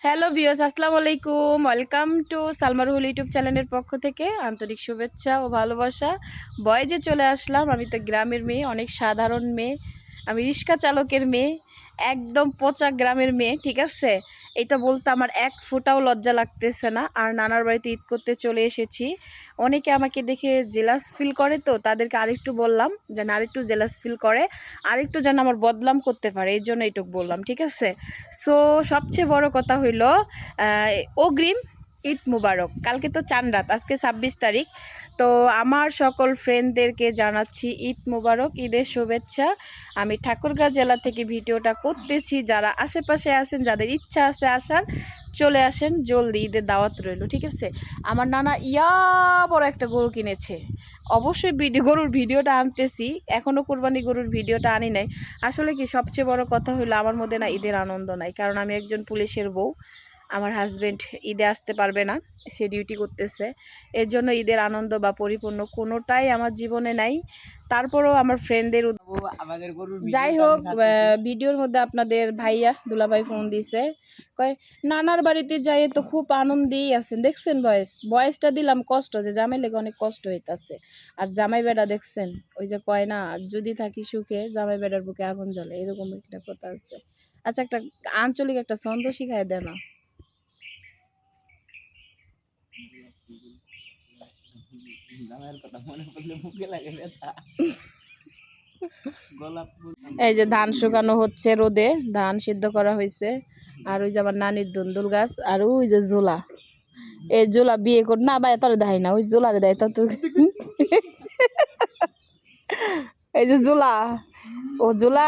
Hello viewers, আসসালামু আলাইকুম। Welcome to Salma Ruhul YouTube চ্যানেলের পক্ষ থেকে আন্তরিক শুভেচ্ছা ও ভালোবাসা। বয়েজে চলে আসলাম। আমি তো গ্রামের মেয়ে, অনেক সাধারণ মেয়ে। আমি রিক্সা চালকের মেয়ে, একদম পচা গ্রামের মেয়ে, ঠিক আছে। এটা বলতে আমার এক ফোঁটাও লজ্জা লাগতেছে না। আর নানার বাড়িতে ঈদ করতে চলে এসেছি। অনেকে আমাকে দেখে জেলাস ফিল করে, তো তাদেরকে আরেকটু বললাম যেন আরেকটু জেলাস ফিল করে, আরেকটু যেন আমার বদনাম করতে পারে, এই জন্য এইটুকু বললাম, ঠিক আছে। সো সবচেয়ে বড় কথা হইল অগ্রিম ঈদ মুবারক। কালকে তো চাঁদ রাত, আজকে 26 তারিখ। তো আমার সকল ফ্রেন্ডদেরকে জানাচ্ছি ঈদ মুবারক, ঈদের শুভেচ্ছা। আমি ঠাকুরগাঁও জেলা থেকে ভিডিওটা করতেছি। যারা আশেপাশে আছেন, যাদের ইচ্ছা আছে আসার, চলে আসেন জলদি, ঈদের দাওয়াত রইল, ঠিক আছে। আমার নানা বড় একটা গরু কিনেছে। অবশ্যই গরুর ভিডিওটা আনতেছি, এখনও কোরবানি গরুর ভিডিওটা আনি নাই। আসলে কি, সবচেয়ে বড় কথা হলো আমার মধ্যে না ঈদের আনন্দ নাই, কারণ আমি একজন পুলিশের বউ। আমার হাজব্যান্ড ঈদে আসতে পারবে না, সে ডিউটি করতেছে। এর জন্য ঈদের আনন্দ বা পরিপূর্ণ কোনোটাই আমার জীবনে নাই। তারপরও আমার ফ্রেন্ডদের যাই হোক, ভিডিওর মধ্যে আপনাদের ভাইয়া দুলাভাই ফোন দিছে, কয় নানার বাড়িতে যাই তো খুব আনন্দেই আছেন। দেখছেন বয়সটা দিলাম কষ্ট, যে জামাই লেগে অনেক কষ্ট হইতাছে। আর জামাই বেড়া দেখছেন, ওই যে কয় না, যদি থাকি সুখে জামাই বেড়ার বুকে আগুন জ্বলে, এরকম একটা কথা আছে। আচ্ছা, একটা আঞ্চলিক একটা ছন্দ শিখায় দেয় না। এই যে ধান শুকানো হচ্ছে রোদে, ধান সিদ্ধ করা হয়েছে। আর ওই যে আমার নানির দুন্দুল গাছ, আর ওই যে জোলা, এই জোলা বিয়ে কর না ভাই, তোর দেয় না, ওই জোলারে দেয় তো। এই যে জোলা, ও জোলা,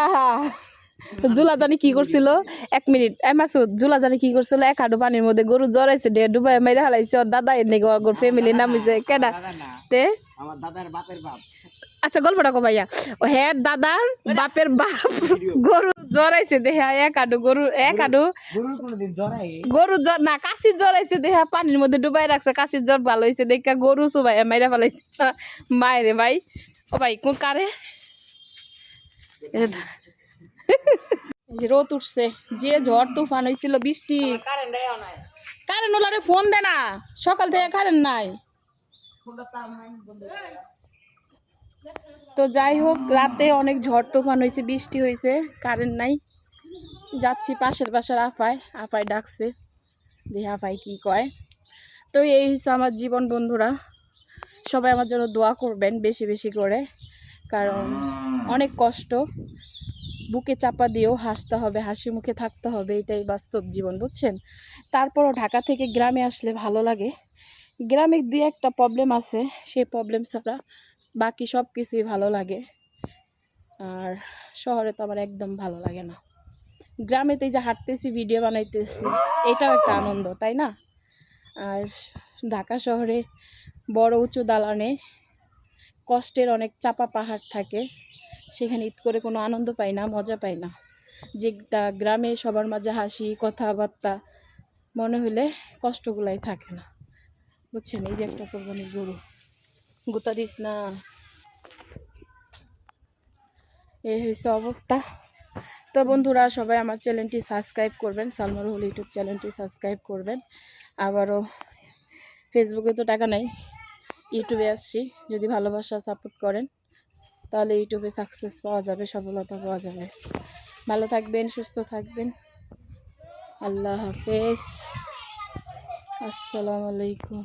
জোলা জানি কি করছিল, 1 মিনিট, মাসুদ, জোলা জানি কি করছিল, এক হাঁটু পানির মধ্যে গরু জড়াইছে, ডুবাই মেরে হালাইছে। ওর দাদা এনে ফ্যামিলি নামিছে কেডা তে। আচ্ছা, গল্পটা কো ভাইয়া। ও হ্যাঁ, দাদার বাপের বাপ গরু জড়াইছে দেহা, এক হাঁটু গরু না, কাশির জ্বর আইছে দেহা, পানির মধ্যে ডুবাই রাখছে। কাশির জ্বর ভালো হয়েছে দেখা গরু সুবাই মাইরা ফেলাইছে। মায়েরে ভাই, ও ভাই কোন কারে রোদ উঠছে, যে ঝড় তুফান হয়েছিল, বৃষ্টি। কারেন্ট ওলারে ফোন দে না, সকাল থেকে কারেন্ট নাই। তো যাই হোক, রাতে অনেক ঝড় তুফান হয়েছে, বৃষ্টি হয়েছে, কারেন্ট নাই। যাচ্ছি পাশের বাসার আপায় ডাকছে, দেখি আপাই কি কয়। তো এই হচ্ছে আমার জীবন বন্ধুরা। সবাই আমার জন্য দোয়া করবেন বেশি বেশি করে, কারণ অনেক কষ্ট। বুকে চাপা দিয়েও হাসতে হবে, হাসি মুখে থাকতে হবে, এটাই বাস্তব জীবন, বুঝছেন। তারপরও ঢাকা থেকে গ্রামে আসলে ভালো লাগে। গ্রামে 2-1টা প্রবলেম আছে, সেই প্রবলেম ছাড়া বাকি সব কিছুই ভালো লাগে। আর শহরে তো আমার একদম ভালো লাগে না। গ্রামেতে এই যে হাঁটতেছি, ভিডিও বানাইতেছি, এটাও একটা আনন্দ, তাই না? আর ঢাকা শহরে বড় উঁচু দালানে কষ্টের অনেক চাপা পাহাড় থাকে, সেখানে ঈদ করে কোনো আনন্দ পাই না, মজা পাই না। যেটা গ্রামে সবার মাঝে হাসি কথাবার্তা, মনে হলে কষ্টগুলাই থাকে না, বুঝছেন। এই যে একটা কোরবানির গরু, গুতা দিস না, এই হয়েছে অবস্থা। তো বন্ধুরা, সবাই আমার চ্যানেলটি সাবস্ক্রাইব করবেন, সালমা রুহুল ইউটিউব চ্যানেলটি সাবস্ক্রাইব করবেন। আবারও ফেসবুকে তো টাকা নাই, ইউটিউবে আসছি, যদি ভালোবাসা সাপোর্ট করেন তাহলে ইউটিউবে সাকসেস পাওয়া যাবে, সফলতা পাওয়া যাবে। ভালো থাকবেন, সুস্থ থাকবেন। আল্লাহ হাফেজ, আসসালামু আলাইকুম।